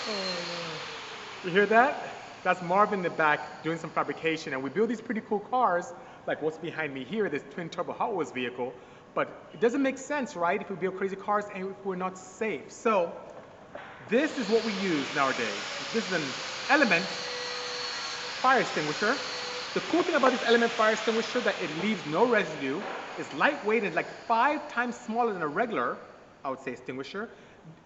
Oh, no. You hear that? That's Marvin in the back doing some fabrication, and we build these pretty cool cars, like what's behind me here, this twin-turbo Hot Wheels vehicle, but it doesn't make sense, right, if we build crazy cars and if we're not safe. So, this is what we use nowadays. This is an Element fire extinguisher. The cool thing about this Element fire extinguisher that it leaves no residue, it's lightweight and like 5 times smaller than a regular, I would say, extinguisher,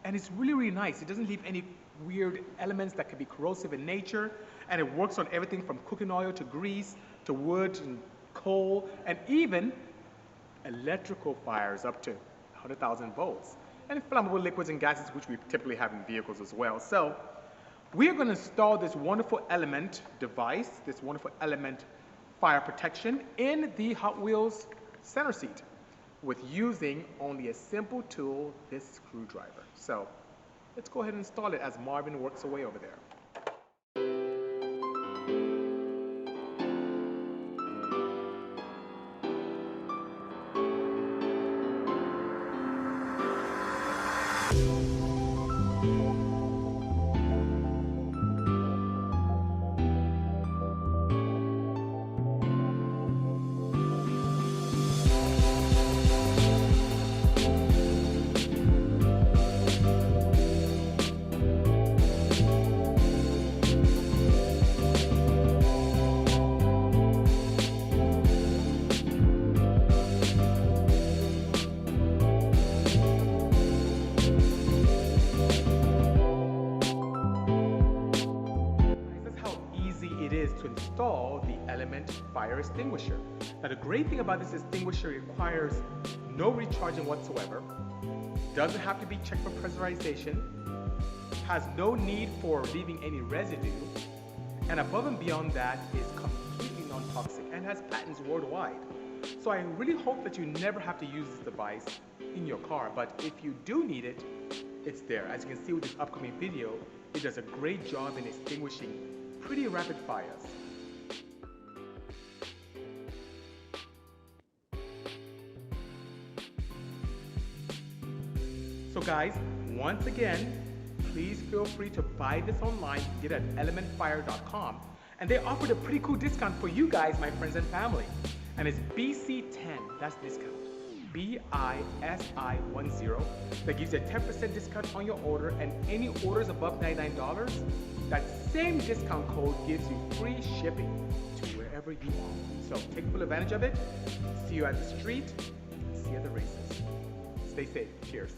and it's really, really nice. It doesn't leave any weird elements that could be corrosive in nature, and it works on everything from cooking oil to grease to wood and coal, and even electrical fires up to 100,000 volts, and flammable liquids and gases, which we typically have in vehicles as well. So we are going to install this wonderful Element device, this wonderful Element fire protection in the Hot Wheels center seat with using only a simple tool, this screwdriver. So let's go ahead and install it as Marvin works away over there. To install the Element fire extinguisher. Now the great thing about this extinguisher, it requires no recharging whatsoever, doesn't have to be checked for pressurization, has no need for leaving any residue, and above and beyond that is completely non-toxic and has patents worldwide. So I really hope that you never have to use this device in your car, but if you do need it, it's there. As you can see with this upcoming video, it does a great job in extinguishing pretty rapid fires. So guys, once again, please feel free to buy this online. You can get it at elementfire.com. And they offered a pretty cool discount for you guys, my friends and family. And it's BC10, that's discount. BISI10. That gives you a 10% discount on your order, and any orders above $99, that same discount code gives you free shipping to wherever you want. So take full advantage of it. See you at the street. See you at the races. Stay safe. Cheers.